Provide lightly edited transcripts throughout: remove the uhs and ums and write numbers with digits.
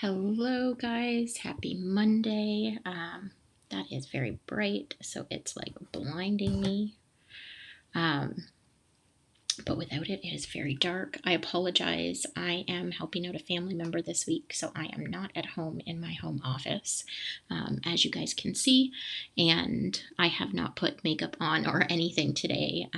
Hello, guys. Happy Monday. That is very bright, so it's like blinding me. Um, but without it, it is very dark. I apologize. I am helping out a family member this week, so I am not at home in my home office, as you guys can see, and I have not put makeup on or anything today.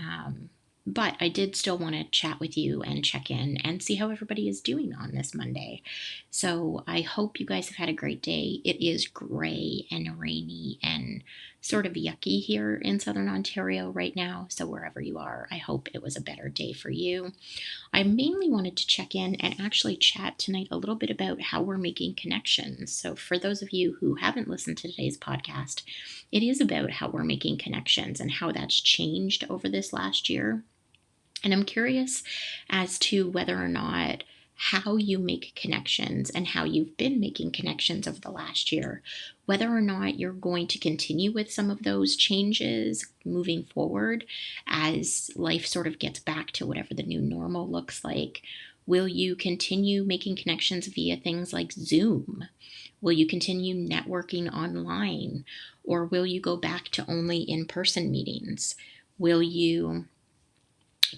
But I did still want to chat with you and check in and see how everybody is doing on this Monday. So I hope you guys have had a great day. It is gray and rainy and sort of yucky here in Southern Ontario right now. So wherever you are, I hope it was a better day for you. I mainly wanted to check in and actually chat tonight a little bit about how we're making connections. So for those of you who haven't listened to today's podcast, it is about how we're making connections and how that's changed over this last year. And I'm curious as to whether or not how you make connections and how you've been making connections over the last year, whether or not you're going to continue with some of those changes moving forward as life sort of gets back to whatever the new normal looks like. Will you continue making connections via things like Zoom? Will you continue networking online? Or will you go back to only in-person meetings? Will you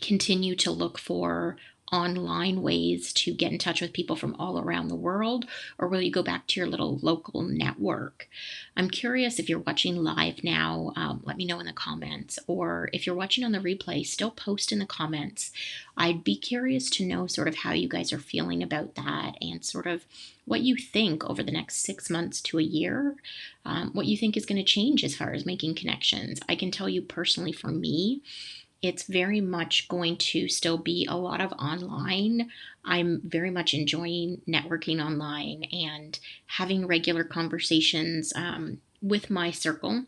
continue to look for online ways to get in touch with people from all around the world, or will you go back to your little local network? I'm curious if you're watching live now, let me know in the comments, or if you're watching on the replay, still post in the comments. I'd be curious to know sort of how you guys are feeling about that and sort of what you think over the next 6 months to a year, what you think is going to change as far as making connections. I can tell you personally, for me, it's very much going to still be a lot of online. I'm very much enjoying networking online and having regular conversations with my circle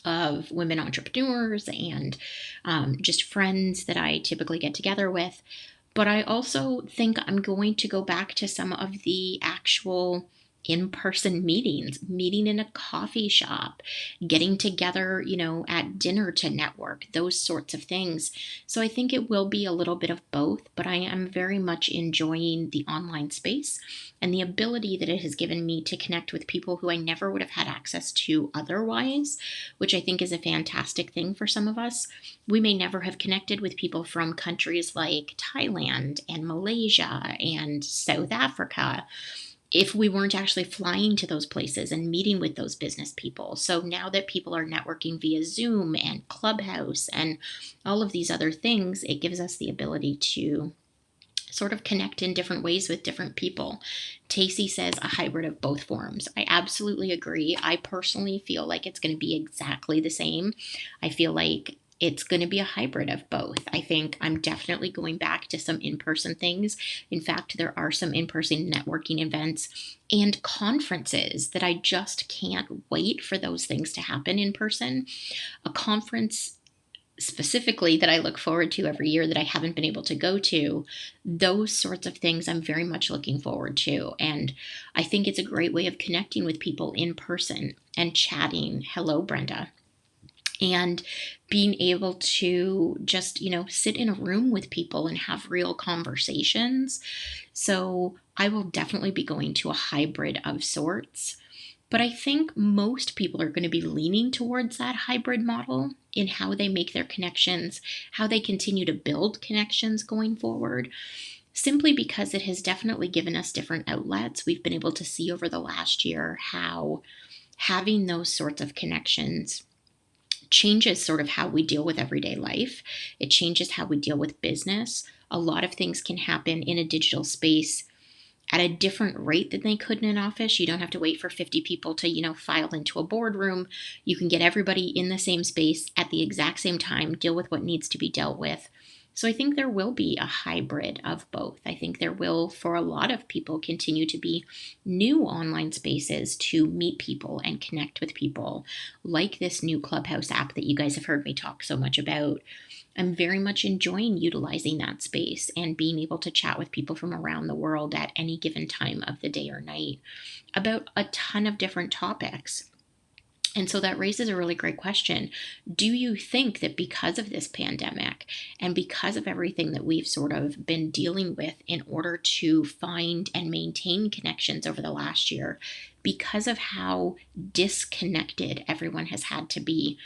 of women entrepreneurs and just friends that I typically get together with. But I also think I'm going to go back to some of the actual in-person meetings, meeting in a coffee shop, getting together, at dinner to network, those sorts of things. So I think it will be a little bit of both, but I am very much enjoying the online space and the ability that it has given me to connect with people who I never would have had access to otherwise, which I think is a fantastic thing for some of us. We may never have connected with people from countries like Thailand and Malaysia and South Africa if we weren't actually flying to those places and meeting with those business people. So now that people are networking via Zoom and Clubhouse and all of these other things, it gives us the ability to sort of connect in different ways with different people. Tacey says a hybrid of both forms. I absolutely agree. I personally feel like it's going to be exactly the same. I feel like it's going to be a hybrid of both. I think I'm definitely going back to some in-person things. In fact, there are some in-person networking events and conferences that I just can't wait for those things to happen in person. A conference specifically that I look forward to every year that I haven't been able to go to, those sorts of things I'm very much looking forward to. And I think it's a great way of connecting with people in person and chatting. Hello, Brenda. And being able to just, sit in a room with people and have real conversations. So I will definitely be going to a hybrid of sorts. But I think most people are going to be leaning towards that hybrid model in how they make their connections, how they continue to build connections going forward, simply because it has definitely given us different outlets. We've been able to see over the last year how having those sorts of connections changes sort of how we deal with everyday life. It changes how we deal with business. A lot of things can happen in a digital space at a different rate than they could in an office. You don't have to wait for 50 people to, file into a boardroom. You can get everybody in the same space at the exact same time, deal with what needs to be dealt with. So I think there will be a hybrid of both. I think there will, for a lot of people, continue to be new online spaces to meet people and connect with people, like this new Clubhouse app that you guys have heard me talk so much about. I'm very much enjoying utilizing that space and being able to chat with people from around the world at any given time of the day or night about a ton of different topics. And so that raises a really great question. Do you think that because of this pandemic and because of everything that we've sort of been dealing with in order to find and maintain connections over the last year, because of how disconnected everyone has had to be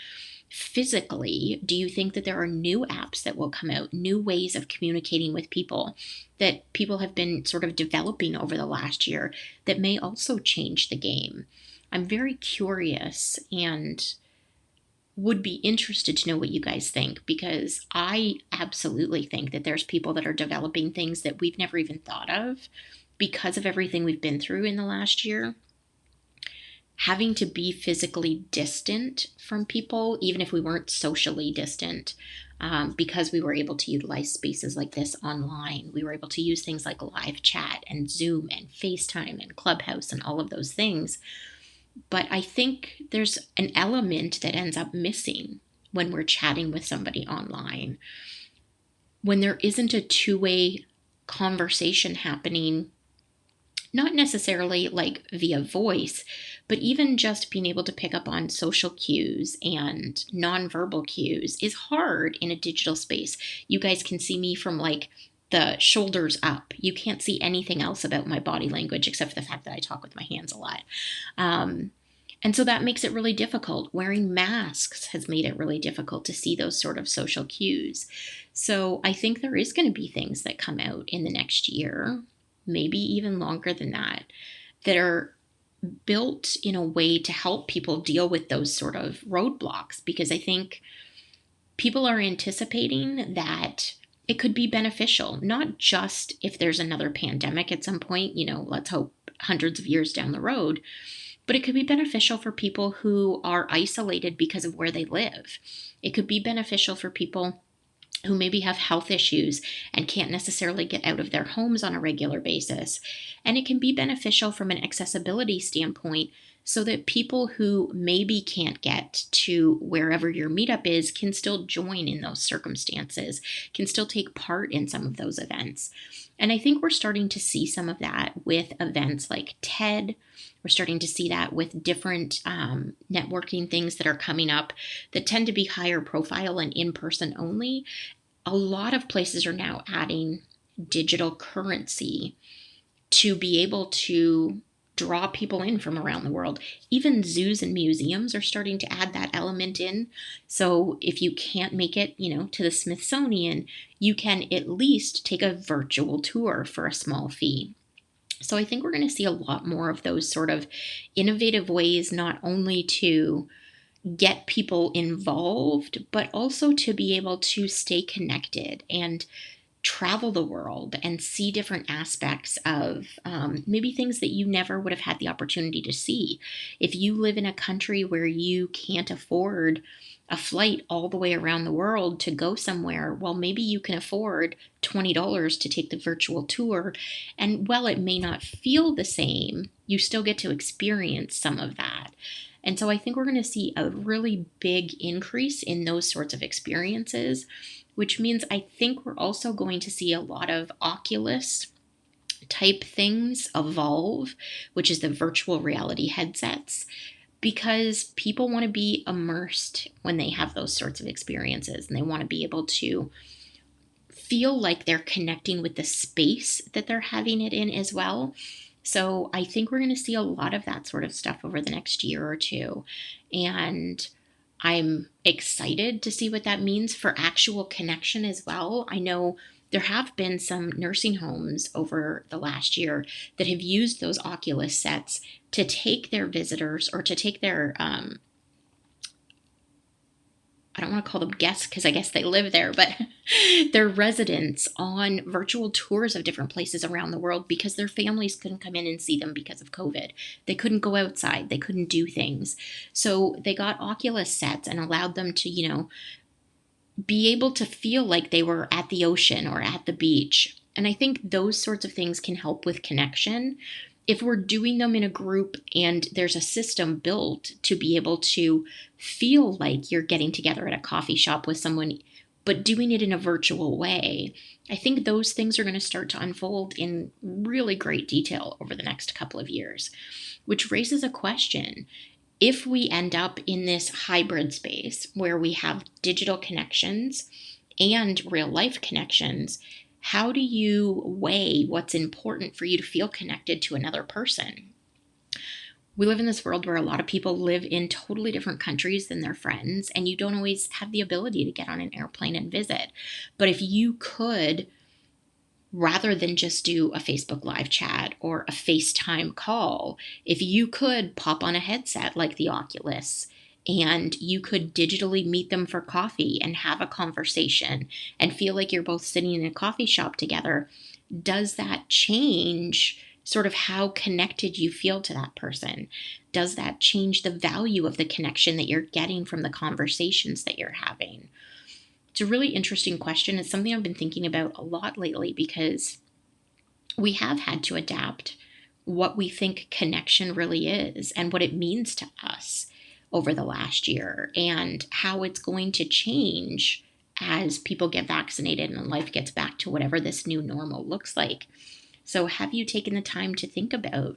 physically, do you think that there are new apps that will come out, new ways of communicating with people that people have been sort of developing over the last year that may also change the game? I'm very curious and would be interested to know what you guys think, because I absolutely think that there's people that are developing things that we've never even thought of because of everything we've been through in the last year. Having to be physically distant from people, even if we weren't socially distant, because we were able to utilize spaces like this online. We were able to use things like live chat and Zoom and FaceTime and Clubhouse and all of those things. But I think there's an element that ends up missing when we're chatting with somebody online. When there isn't a two-way conversation happening, not necessarily like via voice, but even just being able to pick up on social cues and nonverbal cues is hard in a digital space. You guys can see me from like the shoulders up. You can't see anything else about my body language except for the fact that I talk with my hands a lot. And so that makes it really difficult. Wearing masks has made it really difficult to see those sort of social cues. So I think there is going to be things that come out in the next year, maybe even longer than that are built in a way to help people deal with those sort of roadblocks. Because I think people are anticipating that it could be beneficial, not just if there's another pandemic at some point, let's hope hundreds of years down the road, but it could be beneficial for people who are isolated because of where they live. It could be beneficial for people who maybe have health issues and can't necessarily get out of their homes on a regular basis. And it can be beneficial from an accessibility standpoint so that people who maybe can't get to wherever your meetup is can still join in those circumstances, can still take part in some of those events. And I think we're starting to see some of that with events like TED. We're starting to see that with different networking things that are coming up that tend to be higher profile and in-person only. A lot of places are now adding digital currency to be able to draw people in from around the world. Even zoos and museums are starting to add that element in. So if you can't make it, to the Smithsonian, you can at least take a virtual tour for a small fee. So I think we're going to see a lot more of those sort of innovative ways, not only to get people involved, but also to be able to stay connected and travel the world and see different aspects of maybe things that you never would have had the opportunity to see. If you live in a country where you can't afford a flight all the way around the world to go somewhere, well, maybe you can afford $20 to take the virtual tour. And while it may not feel the same, you still get to experience some of that. And so I think we're going to see a really big increase in those sorts of experiences, which means I think we're also going to see a lot of Oculus type things evolve, which is the virtual reality headsets, because people want to be immersed when they have those sorts of experiences, and they want to be able to feel like they're connecting with the space that they're having it in as well. So I think we're going to see a lot of that sort of stuff over the next year or two. And I'm excited to see what that means for actual connection as well. I know there have been some nursing homes over the last year that have used those Oculus sets to take their visitors, or to take their I don't want to call them guests because I guess they live there, but their residents on virtual tours of different places around the world, because their families couldn't come in and see them because of COVID. They couldn't go outside. They couldn't do things. So they got Oculus sets and allowed them to, be able to feel like they were at the ocean or at the beach. And I think those sorts of things can help with connection. If we're doing them in a group and there's a system built to be able to feel like you're getting together at a coffee shop with someone, but doing it in a virtual way, I think those things are going to start to unfold in really great detail over the next couple of years, which raises a question. if we end up in this hybrid space where we have digital connections and real life connections, how do you weigh what's important for you to feel connected to another person? We live in this world where a lot of people live in totally different countries than their friends, and you don't always have the ability to get on an airplane and visit. But if you could, rather than just do a Facebook live chat or a FaceTime call, if you could pop on a headset like the Oculus and you could digitally meet them for coffee and have a conversation and feel like you're both sitting in a coffee shop together, does that change sort of how connected you feel to that person? Does that change the value of the connection that you're getting from the conversations that you're having? It's a really interesting question. It's something I've been thinking about a lot lately because we have had to adapt what we think connection really is and what it means to us over the last year, and how it's going to change as people get vaccinated and life gets back to whatever this new normal looks like. So have you taken the time to think about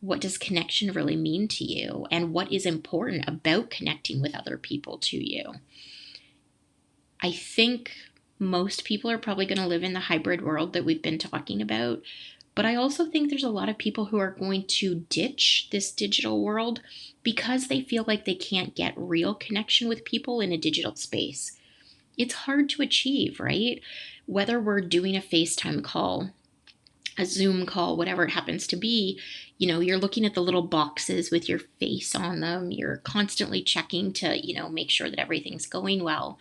what does connection really mean to you and what is important about connecting with other people to you? I think most people are probably going to live in the hybrid world that we've been talking about. But I also think there's a lot of people who are going to ditch this digital world because they feel like they can't get real connection with people in a digital space. It's hard to achieve, right? Whether we're doing a FaceTime call, a Zoom call, whatever it happens to be, you're looking at the little boxes with your face on them. You're constantly checking to, make sure that everything's going well.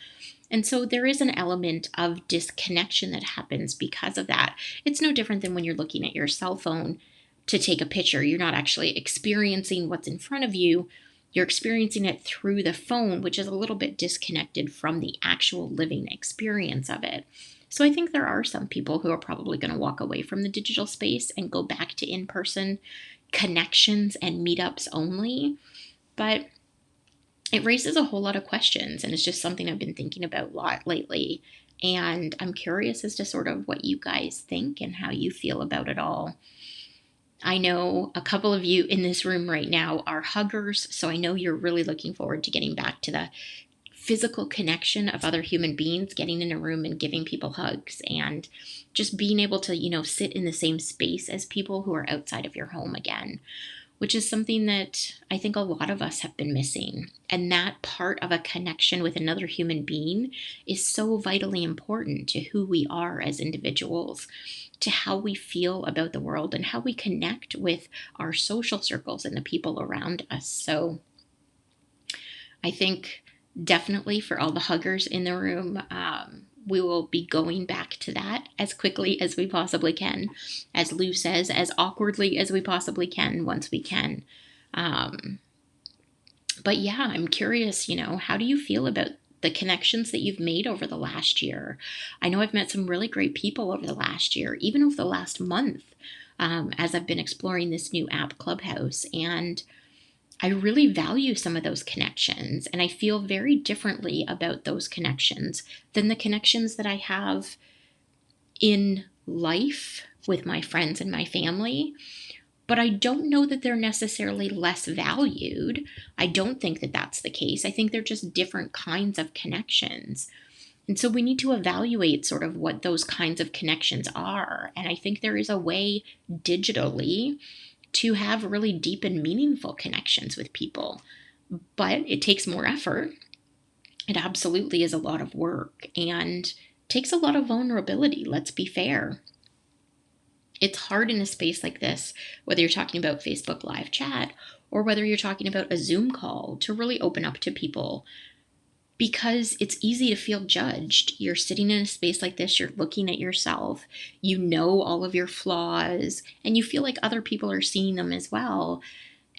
And so there is an element of disconnection that happens because of that. It's no different than when you're looking at your cell phone to take a picture. You're not actually experiencing what's in front of you. You're experiencing it through the phone, which is a little bit disconnected from the actual living experience of it. So I think there are some people who are probably going to walk away from the digital space and go back to in-person connections and meetups only. But it raises a whole lot of questions, and it's just something I've been thinking about a lot lately. And I'm curious as to sort of what you guys think and how you feel about it all. I know a couple of you in this room right now are huggers, so I know you're really looking forward to getting back to the physical connection of other human beings, getting in a room and giving people hugs, and just being able to, sit in the same space as people who are outside of your home again, which is something that I think a lot of us have been missing. And that part of a connection with another human being is so vitally important to who we are as individuals, to how we feel about the world, and how we connect with our social circles and the people around us. So I think definitely for all the huggers in the room, we will be going back to that as quickly as we possibly can. As Lou says, as awkwardly as we possibly can once we can. But yeah, I'm curious, how do you feel about the connections that you've made over the last year? I know I've met some really great people over the last year, even over the last month, as I've been exploring this new app, Clubhouse. And I really value some of those connections, and I feel very differently about those connections than the connections that I have in life with my friends and my family. But I don't know that they're necessarily less valued. I don't think that that's the case. I think they're just different kinds of connections. And so we need to evaluate sort of what those kinds of connections are. And I think there is a way digitally to have really deep and meaningful connections with people. But it takes more effort. It absolutely is a lot of work and takes a lot of vulnerability, let's be fair. It's hard in a space like this, whether you're talking about Facebook live chat or whether you're talking about a Zoom call, to really open up to people, because it's easy to feel judged. You're sitting in a space like this, you're looking at yourself, you know all of your flaws, and you feel like other people are seeing them as well.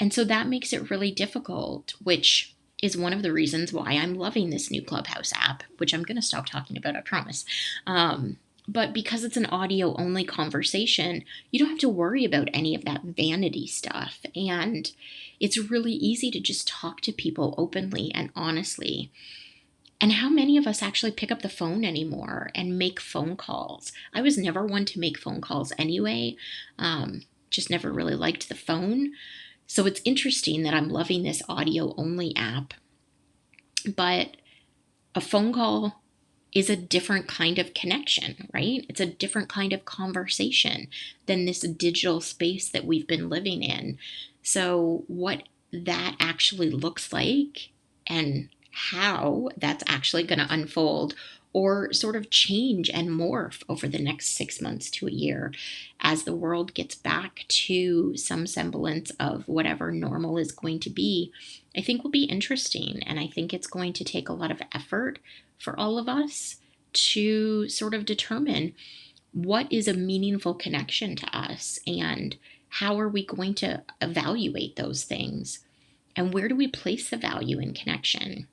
And so that makes it really difficult, which is one of the reasons why I'm loving this new Clubhouse app, which I'm going to stop talking about, I promise. But because it's an audio only conversation, you don't have to worry about any of that vanity stuff. And it's really easy to just talk to people openly and honestly. And how many of us actually pick up the phone anymore and make phone calls? I was never one to make phone calls anyway. Just never really liked the phone. So it's interesting that I'm loving this audio only app, but a phone call is a different kind of connection, right? It's a different kind of conversation than this digital space that we've been living in. So, what that actually looks like and how that's actually going to unfold or sort of change and morph over the next 6 months to a year as the world gets back to some semblance of whatever normal is going to be, I think will be interesting. And I think it's going to take a lot of effort for all of us to sort of determine what is a meaningful connection to us and how are we going to evaluate those things and where do we place the value in connection.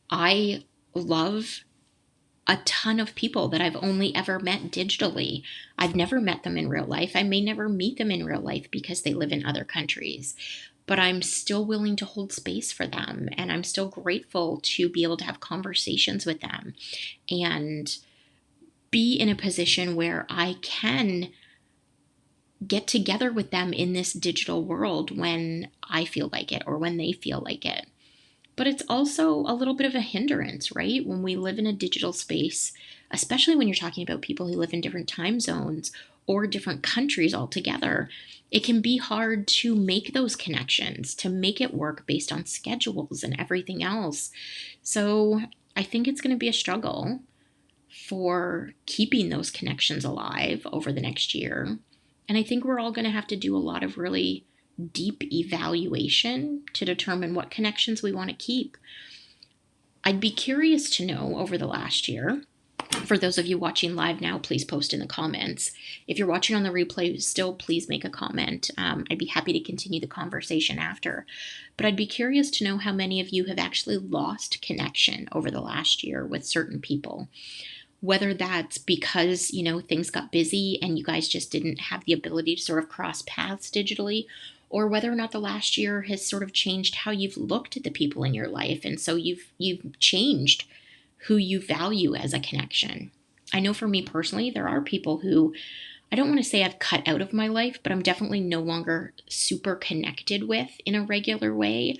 I love a ton of people that I've only ever met digitally. I've never met them in real life. I may never meet them in real life because they live in other countries, but I'm still willing to hold space for them. And I'm still grateful to be able to have conversations with them and be in a position where I can get together with them in this digital world when I feel like it or when they feel like it. But it's also a little bit of a hindrance, right? When we live in a digital space, especially when you're talking about people who live in different time zones or different countries altogether, it can be hard to make those connections, to make it work based on schedules and everything else. So I think it's going to be a struggle for keeping those connections alive over the next year. And I think we're all going to have to do a lot of really deep evaluation to determine what connections we want to keep. I'd be curious to know over the last year. For those of you watching live now, please post in the comments. If you're watching on the replay still, please make a comment. I'd be happy to continue the conversation after. But I'd be curious to know how many of you have actually lost connection over the last year with certain people. Whether that's because, things got busy and you guys just didn't have the ability to sort of cross paths digitally, or whether or not the last year has sort of changed how you've looked at the people in your life. And so you've changed who you value as a connection. I know for me personally, there are people who I don't want to say I've cut out of my life, but I'm definitely no longer super connected with in a regular way.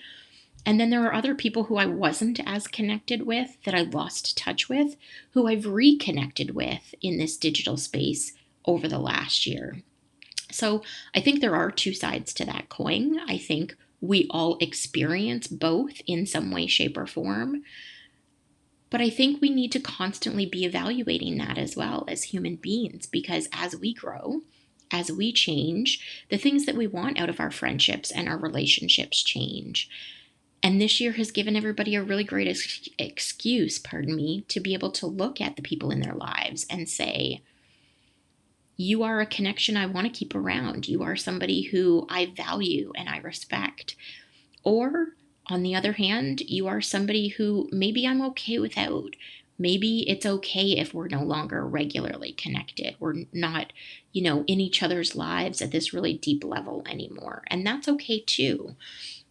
And then there are other people who I wasn't as connected with, that I lost touch with, who I've reconnected with in this digital space over the last year. So I think there are two sides to that coin. I think we all experience both in some way, shape, or form. But I think we need to constantly be evaluating that as well as human beings, because as we grow, as we change, the things that we want out of our friendships and our relationships change. And this year has given everybody a really great excuse, to be able to look at the people in their lives and say, you are a connection I want to keep around. You are somebody who I value and I respect. Or, on the other hand, you are somebody who maybe I'm okay without. Maybe it's okay if we're no longer regularly connected. We're not, in each other's lives at this really deep level anymore. And that's okay too.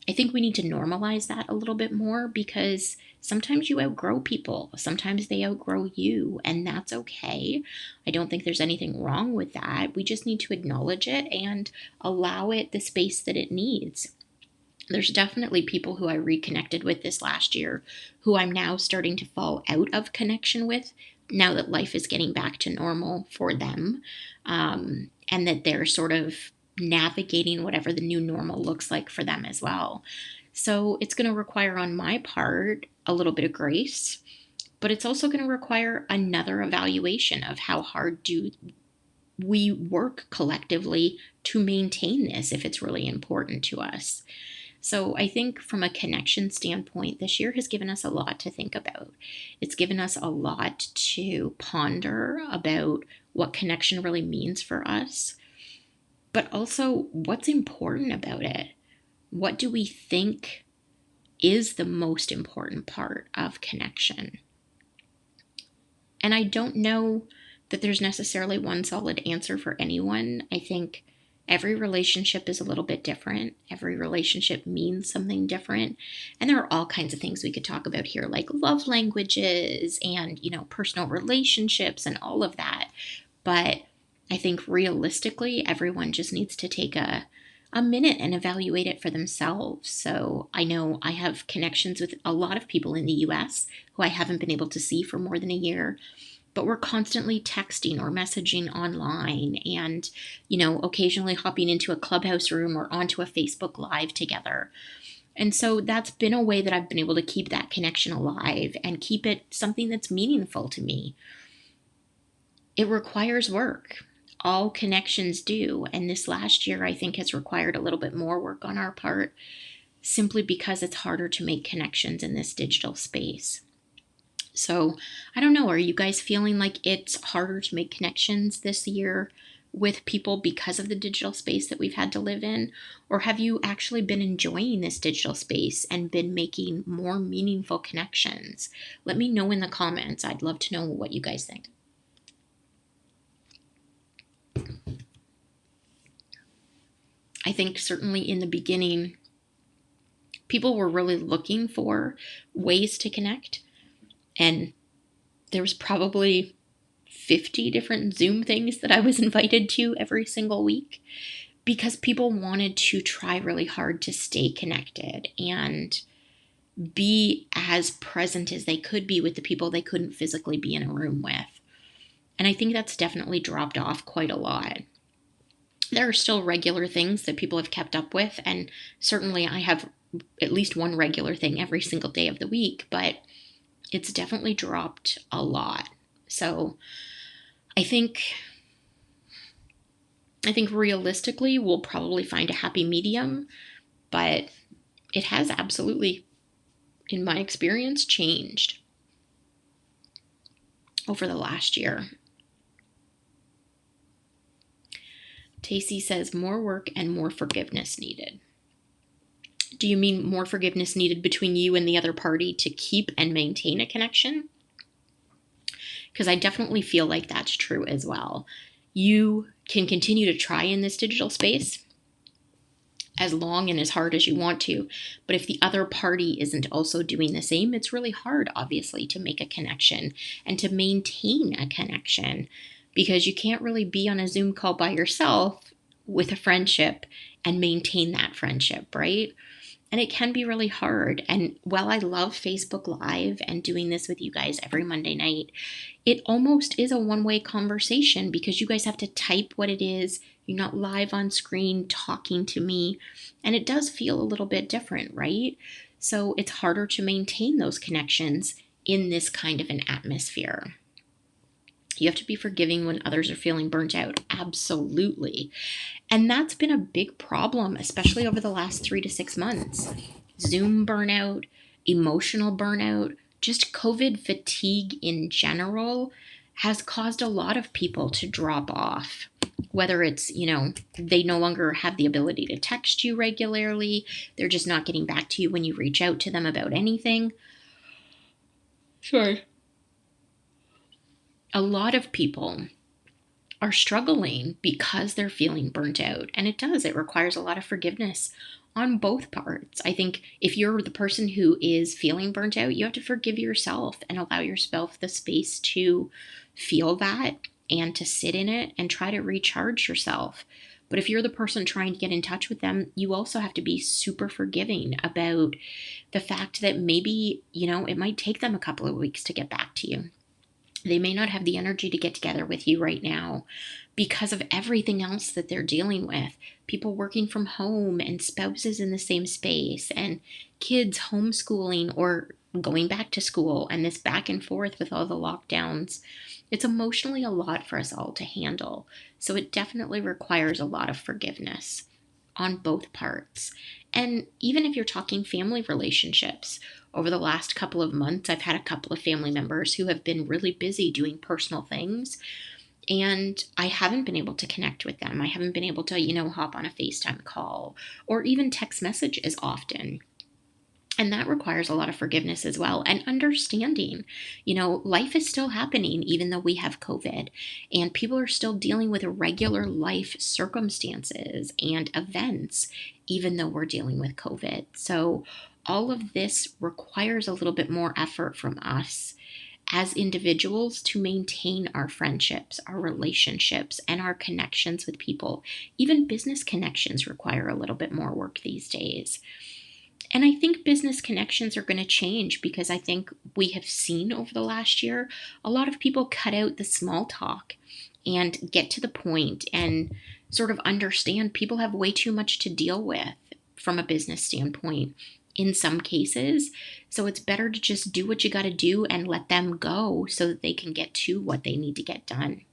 I think we need to normalize that a little bit more, because sometimes you outgrow people. Sometimes they outgrow you, and that's okay. I don't think there's anything wrong with that. We just need to acknowledge it and allow it the space that it needs. There's definitely people who I reconnected with this last year who I'm now starting to fall out of connection with now that life is getting back to normal for them, and that they're sort of navigating whatever the new normal looks like for them as well. So it's going to require on my part a little bit of grace, but it's also going to require another evaluation of how hard do we work collectively to maintain this if it's really important to us. So I think from a connection standpoint, this year has given us a lot to think about. It's given us a lot to ponder about what connection really means for us, but also what's important about it. What do we think is the most important part of connection? And I don't know that there's necessarily one solid answer for anyone. I think every relationship is a little bit different. Every relationship means something different. And there are all kinds of things we could talk about here, like love languages and, personal relationships and all of that. But I think realistically, everyone just needs to take a a minute and evaluate it for themselves. So I know I have connections with a lot of people in the US who I haven't been able to see for more than a year, but we're constantly texting or messaging online and, occasionally hopping into a Clubhouse room or onto a Facebook Live together. And so that's been a way that I've been able to keep that connection alive and keep it something that's meaningful to me. It requires work. All connections do. And this last year, I think, has required a little bit more work on our part simply because it's harder to make connections in this digital space. So I don't know, are you guys feeling like it's harder to make connections this year with people because of the digital space that we've had to live in? Or have you actually been enjoying this digital space and been making more meaningful connections? Let me know in the comments. I'd love to know what you guys think. I think certainly in the beginning, people were really looking for ways to connect. And there was probably 50 different Zoom things that I was invited to every single week because people wanted to try really hard to stay connected and be as present as they could be with the people they couldn't physically be in a room with. And I think that's definitely dropped off quite a lot. There are still regular things that people have kept up with, and certainly I have at least one regular thing every single day of the week, but it's definitely dropped a lot. So I think realistically we'll probably find a happy medium, but it has absolutely, in my experience, changed over the last year. Tacey says more work and more forgiveness needed. Do you mean more forgiveness needed between you and the other party to keep and maintain a connection? Because I definitely feel like that's true as well. You can continue to try in this digital space as long and as hard as you want to, but if the other party isn't also doing the same, it's really hard, obviously, to make a connection and to maintain a connection, because you can't really be on a Zoom call by yourself with a friendship and maintain that friendship, right? And it can be really hard. And while I love Facebook Live and doing this with you guys every Monday night, it almost is a one-way conversation because you guys have to type what it is. You're not live on screen talking to me. And it does feel a little bit different, right? So it's harder to maintain those connections in this kind of an atmosphere. You have to be forgiving when others are feeling burnt out. Absolutely. And that's been a big problem, especially over the last 3 to 6 months. Zoom burnout, emotional burnout, just COVID fatigue in general has caused a lot of people to drop off. Whether it's, they no longer have the ability to text you regularly, they're just not getting back to you when you reach out to them about anything. Sorry. A lot of people are struggling because they're feeling burnt out. And it requires a lot of forgiveness on both parts. I think if you're the person who is feeling burnt out, you have to forgive yourself and allow yourself the space to feel that and to sit in it and try to recharge yourself. But if you're the person trying to get in touch with them, you also have to be super forgiving about the fact that maybe, it might take them a couple of weeks to get back to you. They may not have the energy to get together with you right now because of everything else that they're dealing with. People working from home and spouses in the same space and kids homeschooling or going back to school and this back and forth with all the lockdowns. It's emotionally a lot for us all to handle. So it definitely requires a lot of forgiveness on both parts. And even if you're talking family relationships, over the last couple of months, I've had a couple of family members who have been really busy doing personal things, and I haven't been able to connect with them. I haven't been able to, hop on a FaceTime call or even text message as often. And that requires a lot of forgiveness as well and understanding. Life is still happening even though we have COVID, and people are still dealing with regular life circumstances and events even though we're dealing with COVID. So all of this requires a little bit more effort from us as individuals to maintain our friendships, our relationships, and our connections with people. Even business connections require a little bit more work these days. And I think business connections are going to change because I think we have seen over the last year a lot of people cut out the small talk and get to the point and sort of understand people have way too much to deal with from a business standpoint in some cases. So it's better to just do what you got to do and let them go so that they can get to what they need to get done.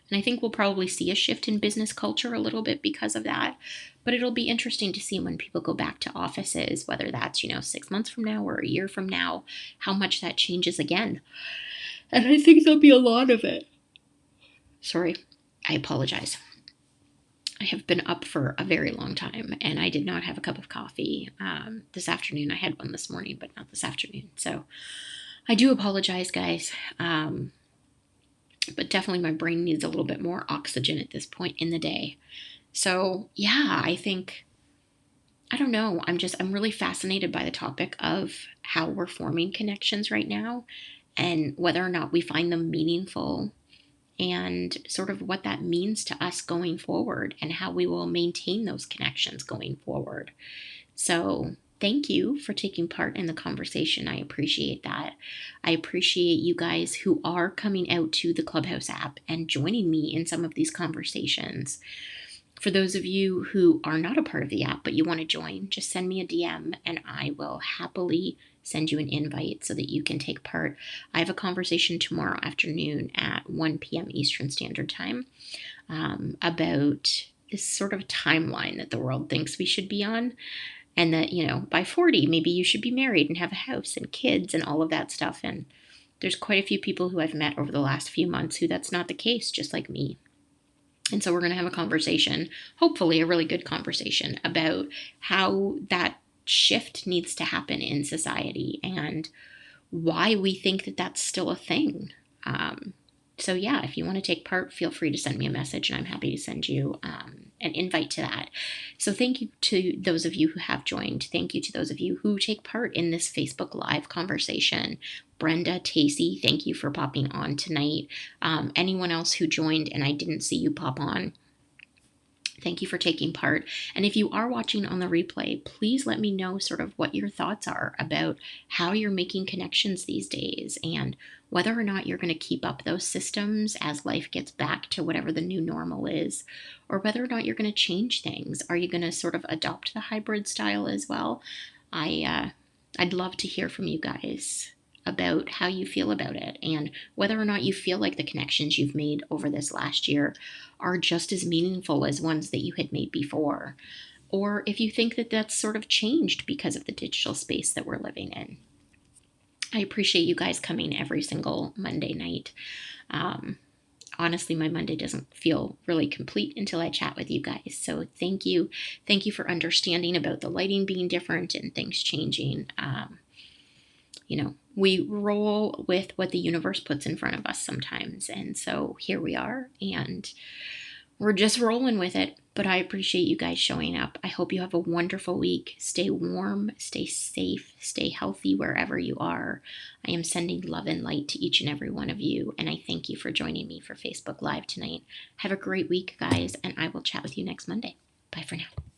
And I think we'll probably see a shift in business culture a little bit because of that. But it'll be interesting to see when people go back to offices, whether that's, 6 months from now or a year from now, how much that changes again. And I think there'll be a lot of it. Sorry, I apologize. I have been up for a very long time and I did not have a cup of coffee this afternoon. I had one this morning, but not this afternoon. So I do apologize, guys. But definitely my brain needs a little bit more oxygen at this point in the day. So yeah, I don't know. I'm really fascinated by the topic of how we're forming connections right now and whether or not we find them meaningful and sort of what that means to us going forward and how we will maintain those connections going forward. So thank you for taking part in the conversation. I appreciate that. I appreciate you guys who are coming out to the Clubhouse app and joining me in some of these conversations. For those of you who are not a part of the app but you want to join, just send me a DM and I will happily send you an invite so that you can take part. I have a conversation tomorrow afternoon at 1 p.m. Eastern Standard Time about this sort of timeline that the world thinks we should be on. And that, by 40, maybe you should be married and have a house and kids and all of that stuff. And there's quite a few people who I've met over the last few months who that's not the case, just like me. And so we're going to have a conversation, hopefully a really good conversation, about how that shift needs to happen in society and why we think that that's still a thing. So yeah, if you want to take part, feel free to send me a message and I'm happy to send you an invite to that. So thank you to those of you who have joined. Thank you to those of you who take part in this Facebook Live conversation. Brenda, Tacey, thank you for popping on tonight. Anyone else who joined and I didn't see you pop on, thank you for taking part. And if you are watching on the replay, please let me know sort of what your thoughts are about how you're making connections these days and whether or not you're going to keep up those systems as life gets back to whatever the new normal is, or whether or not you're going to change things. Are you going to sort of adopt the hybrid style as well? I'd love to hear from you guys about how you feel about it and whether or not you feel like the connections you've made over this last year are just as meaningful as ones that you had made before, or if you think that that's sort of changed because of the digital space that we're living in. I appreciate you guys coming every single Monday night. Honestly, my Monday doesn't feel really complete until I chat with you guys. So thank you. Thank you for understanding about the lighting being different and things changing. We roll with what the universe puts in front of us sometimes. And so here we are, and we're just rolling with it. But I appreciate you guys showing up. I hope you have a wonderful week. Stay warm, stay safe, stay healthy wherever you are. I am sending love and light to each and every one of you. And I thank you for joining me for Facebook Live tonight. Have a great week, guys, and I will chat with you next Monday. Bye for now.